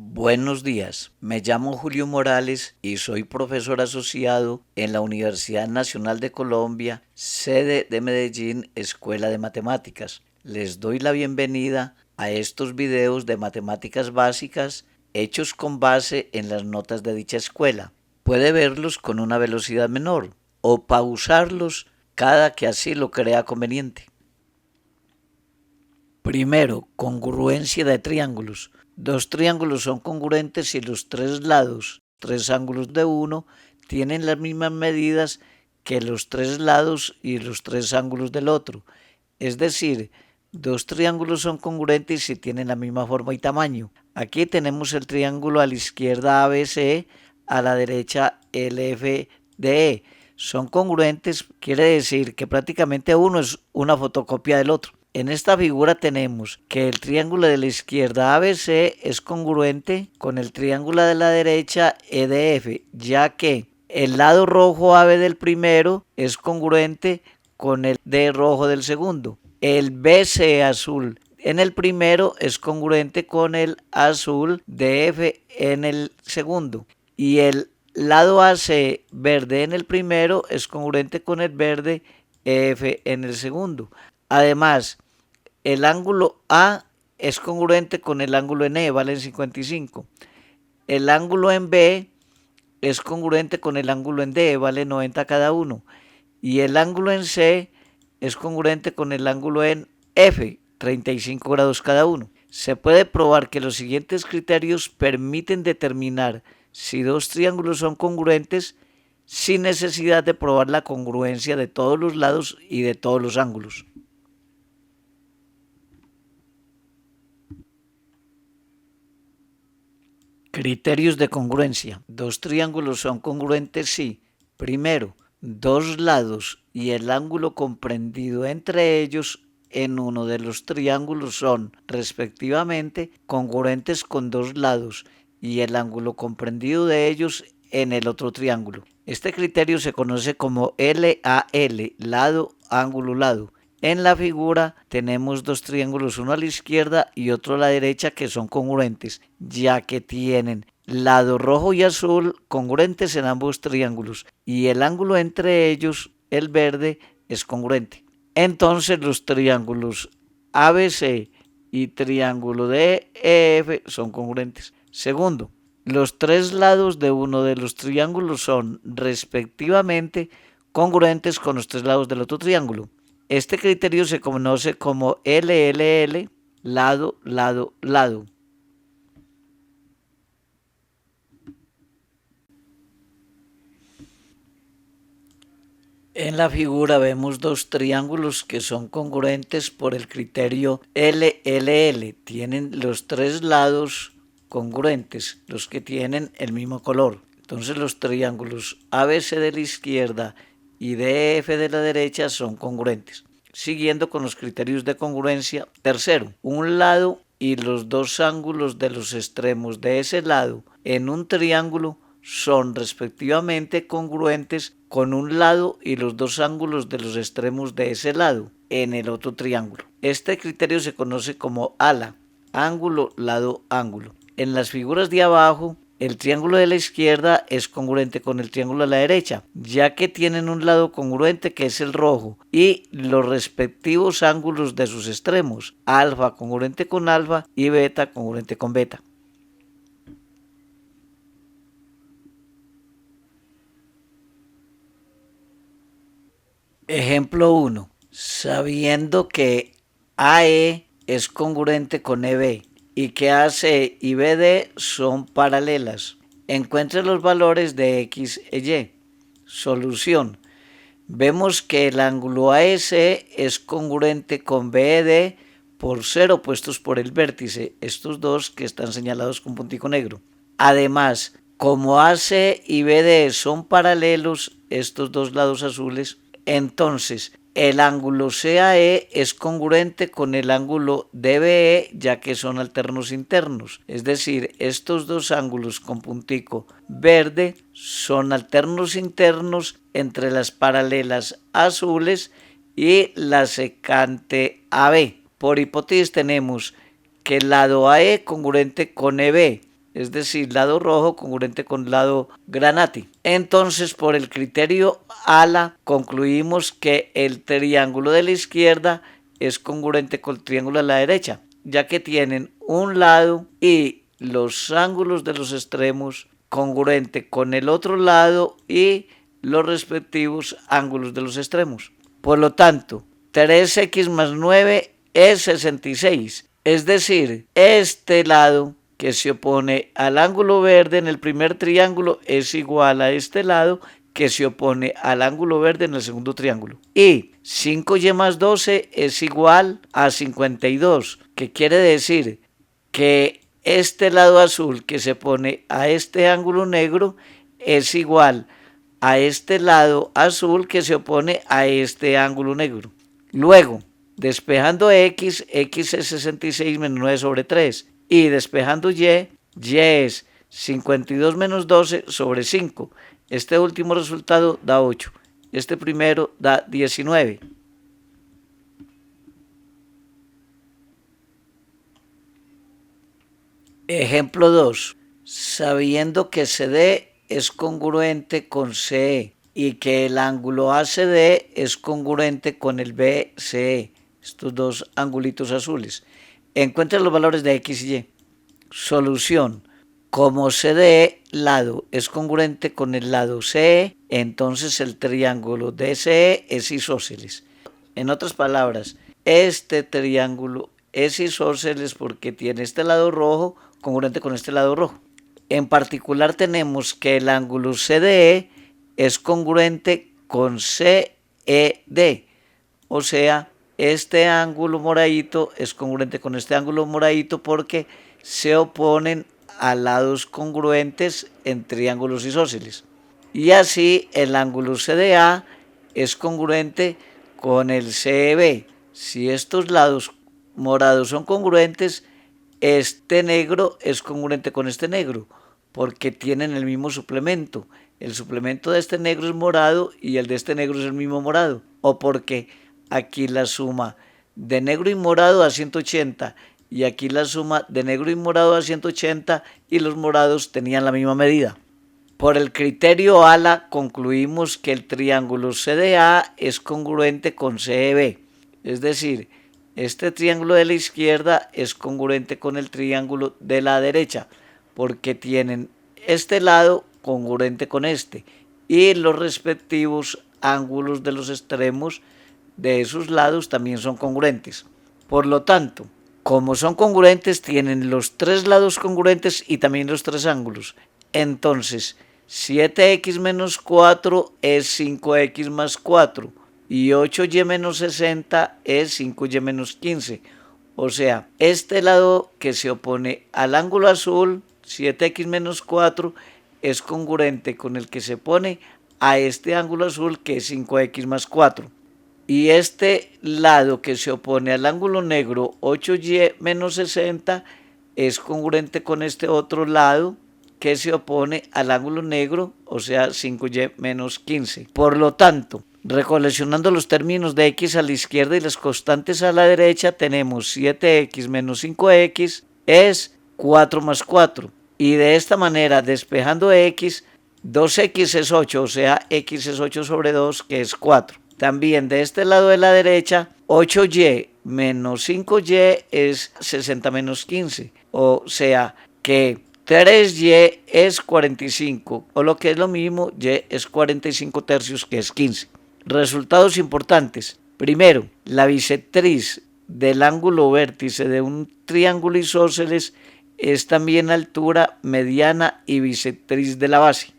Buenos días, me llamo Julio Morales y soy profesor asociado en la Universidad Nacional de Colombia, sede de Medellín, Escuela de Matemáticas. Les doy la bienvenida a estos videos de matemáticas básicas hechos con base en las notas de dicha escuela. Puede verlos con una velocidad menor o pausarlos cada que así lo crea conveniente. Primero, congruencia de triángulos. Dos triángulos son congruentes si los tres lados, tres ángulos de uno, tienen las mismas medidas que los tres lados y los tres ángulos del otro. Es decir, dos triángulos son congruentes si tienen la misma forma y tamaño. Aquí tenemos el triángulo a la izquierda ABC, a la derecha LFDE. Son congruentes, quiere decir que prácticamente uno es una fotocopia del otro. En esta figura tenemos que el triángulo de la izquierda ABC es congruente con el triángulo de la derecha EDF, ya que el lado rojo AB del primero es congruente con el D rojo del segundo. El BC azul en el primero es congruente con el azul DF en el segundo. Y el lado AC verde en el primero es congruente con el verde EF en el segundo. Además, el ángulo A es congruente con el ángulo en E, vale 55. El ángulo en B es congruente con el ángulo en D, vale 90 cada uno. Y el ángulo en C es congruente con el ángulo en F, 35 grados cada uno. Se puede probar que los siguientes criterios permiten determinar si dos triángulos son congruentes sin necesidad de probar la congruencia de todos los lados y de todos los ángulos. Criterios de congruencia. Dos triángulos son congruentes si, primero, dos lados y el ángulo comprendido entre ellos en uno de los triángulos son, respectivamente, congruentes con dos lados y el ángulo comprendido de ellos en el otro triángulo. Este criterio se conoce como LAL, lado, ángulo, lado. En la figura tenemos dos triángulos, uno a la izquierda y otro a la derecha, que son congruentes, ya que tienen lado rojo y azul congruentes en ambos triángulos y el ángulo entre ellos, el verde, es congruente. Entonces los triángulos ABC y triángulo DEF son congruentes. Segundo, los tres lados de uno de los triángulos son respectivamente congruentes con los tres lados del otro triángulo. Este criterio se conoce como LLL, lado, lado, lado. En la figura vemos dos triángulos que son congruentes por el criterio LLL. Tienen los tres lados congruentes, los que tienen el mismo color. Entonces los triángulos ABC de la izquierda y DF de la derecha son congruentes. Siguiendo con los criterios de congruencia. Tercero, un lado y los dos ángulos de los extremos de ese lado en un triángulo son respectivamente congruentes con un lado y los dos ángulos de los extremos de ese lado en el otro triángulo. Este criterio se conoce como ALA, ángulo, lado, ángulo. En las figuras de abajo, el triángulo de la izquierda es congruente con el triángulo de la derecha, ya que tienen un lado congruente que es el rojo y los respectivos ángulos de sus extremos, alfa congruente con alfa y beta congruente con beta. Ejemplo 1. Sabiendo que AE es congruente con EB y que AC y BD son paralelas, encuentre los valores de X e Y. Solución. Vemos que el ángulo AS es congruente con BED por ser opuestos por el vértice, estos dos que están señalados con puntico negro. Además, como AC y BD son paralelos, estos dos lados azules, entonces el ángulo CAE es congruente con el ángulo DBE, ya que son alternos internos. Es decir, estos dos ángulos con puntico verde son alternos internos entre las paralelas azules y la secante AB. Por hipótesis tenemos que el lado AE congruente con EB, es decir, lado rojo congruente con lado granate. Entonces, por el criterio ALA, concluimos que el triángulo de la izquierda es congruente con el triángulo de la derecha, ya que tienen un lado y los ángulos de los extremos congruente con el otro lado y los respectivos ángulos de los extremos. Por lo tanto, 3x más 9 es 66. Es decir, este lado que se opone al ángulo verde en el primer triángulo es igual a este lado que se opone al ángulo verde en el segundo triángulo. Y 5y más 12 es igual a 52, que quiere decir que este lado azul que se opone a este ángulo negro es igual a este lado azul que se opone a este ángulo negro. Luego, despejando x, x es 66 menos 9 sobre 3. Y despejando y es 52 menos 12 sobre 5. Este último resultado da 8. Este primero da 19. Ejemplo 2. Sabiendo que CD es congruente con CE y que el ángulo ACD es congruente con el BCE, estos dos angulitos azules, encuentra los valores de X y Y. Solución. Como CDE lado es congruente con el lado CE, entonces el triángulo DCE es isósceles. En otras palabras, este triángulo es isósceles porque tiene este lado rojo congruente con este lado rojo. En particular tenemos que el ángulo CDE es congruente con CED, o sea, este ángulo moradito es congruente con este ángulo moradito porque se oponen a lados congruentes en triángulos isósceles. Y así el ángulo CDA es congruente con el CEB. Si estos lados morados son congruentes, este negro es congruente con este negro porque tienen el mismo suplemento. El suplemento de este negro es morado y el de este negro es el mismo morado. O porque aquí la suma de negro y morado da 180 y aquí la suma de negro y morado da 180 y los morados tenían la misma medida. Por el criterio ALA concluimos que el triángulo CDA es congruente con CEB, es decir, este triángulo de la izquierda es congruente con el triángulo de la derecha porque tienen este lado congruente con este y los respectivos ángulos de los extremos de esos lados también son congruentes. Por lo tanto, como son congruentes, tienen los tres lados congruentes y también los tres ángulos. Entonces, 7x menos 4 es 5x más 4 y 8y menos 60 es 5y menos 15. O sea, este lado que se opone al ángulo azul, 7x menos 4, es congruente con el que se pone a este ángulo azul que es 5x más 4. Y este lado que se opone al ángulo negro, 8y menos 60, es congruente con este otro lado que se opone al ángulo negro, o sea, 5y menos 15. Por lo tanto, recoleccionando los términos de x a la izquierda y las constantes a la derecha, tenemos 7x menos 5x es 4 más 4. Y de esta manera, despejando x, 2x es 8, o sea, x es 8 sobre 2, que es 4. También de este lado de la derecha, 8y menos 5y es 60 menos 15. O sea que 3y es 45, o lo que es lo mismo, y es 45 tercios, que es 15. Resultados importantes. Primero, la bisectriz del ángulo vértice de un triángulo isósceles es también altura, mediana y bisectriz de la base.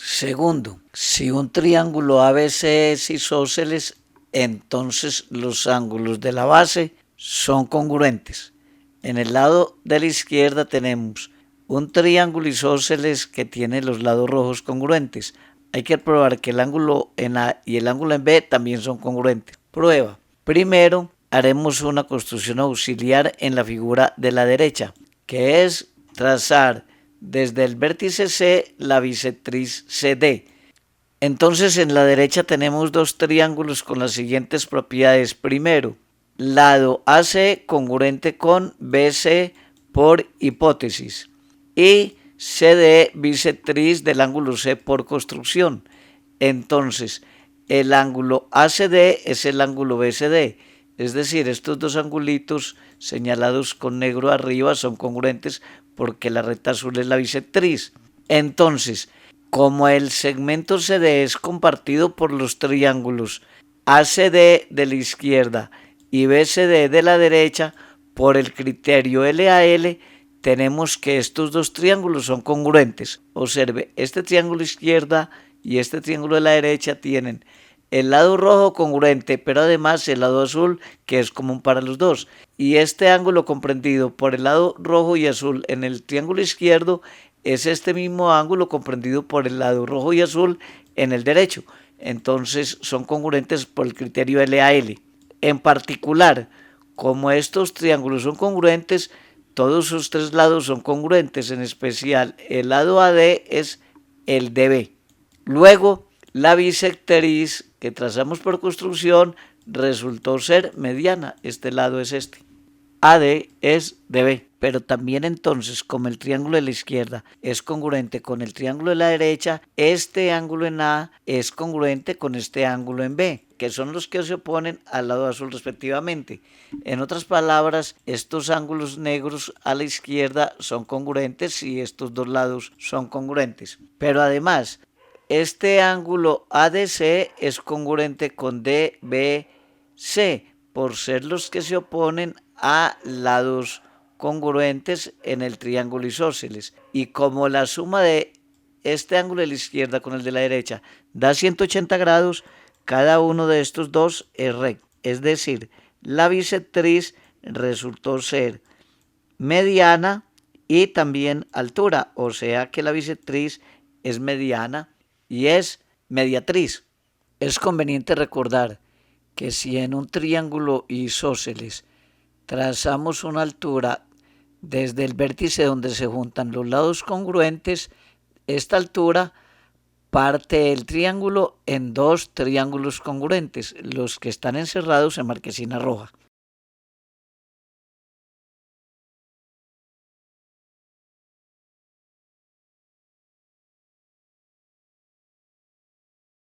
Segundo, si un triángulo ABC es isósceles, entonces los ángulos de la base son congruentes. En el lado de la izquierda tenemos un triángulo isósceles que tiene los lados rojos congruentes. Hay que probar que el ángulo en A y el ángulo en B también son congruentes. Prueba. Primero, haremos una construcción auxiliar en la figura de la derecha, que es trazar desde el vértice C la bisectriz CD. Entonces en la derecha tenemos dos triángulos con las siguientes propiedades. Primero, lado AC congruente con BC por hipótesis y CD bisectriz del ángulo C por construcción. Entonces, el ángulo ACD es el ángulo BCD, es decir, estos dos angulitos señalados con negro arriba son congruentes porque la recta azul es la bisectriz. Entonces, como el segmento CD es compartido por los triángulos ACD de la izquierda y BCD de la derecha, por el criterio LAL, tenemos que estos dos triángulos son congruentes. Observe, este triángulo izquierda y este triángulo de la derecha tienen el lado rojo congruente, pero además el lado azul, que es común para los dos. Y este ángulo comprendido por el lado rojo y azul en el triángulo izquierdo es este mismo ángulo comprendido por el lado rojo y azul en el derecho. Entonces son congruentes por el criterio LAL. En particular, como estos triángulos son congruentes, todos sus tres lados son congruentes, en especial el lado AD es el DB. Luego, la bisectriz que trazamos por construcción resultó ser mediana. Este lado es este. AD es DB. Pero también entonces, como el triángulo de la izquierda es congruente con el triángulo de la derecha, este ángulo en A es congruente con este ángulo en B, que son los que se oponen al lado azul respectivamente. En otras palabras, estos ángulos negros a la izquierda son congruentes y estos dos lados son congruentes. Pero además, este ángulo ADC es congruente con DBC por ser los que se oponen a lados congruentes en el triángulo isósceles. Y como la suma de este ángulo de la izquierda con el de la derecha da 180 grados, cada uno de estos dos es recto. Es decir, la bisectriz resultó ser mediana y también altura, o sea que la bisectriz es mediana y es mediatriz. Es conveniente recordar que si en un triángulo isósceles trazamos una altura desde el vértice donde se juntan los lados congruentes, esta altura parte el triángulo en dos triángulos congruentes, los que están encerrados en marquesina roja.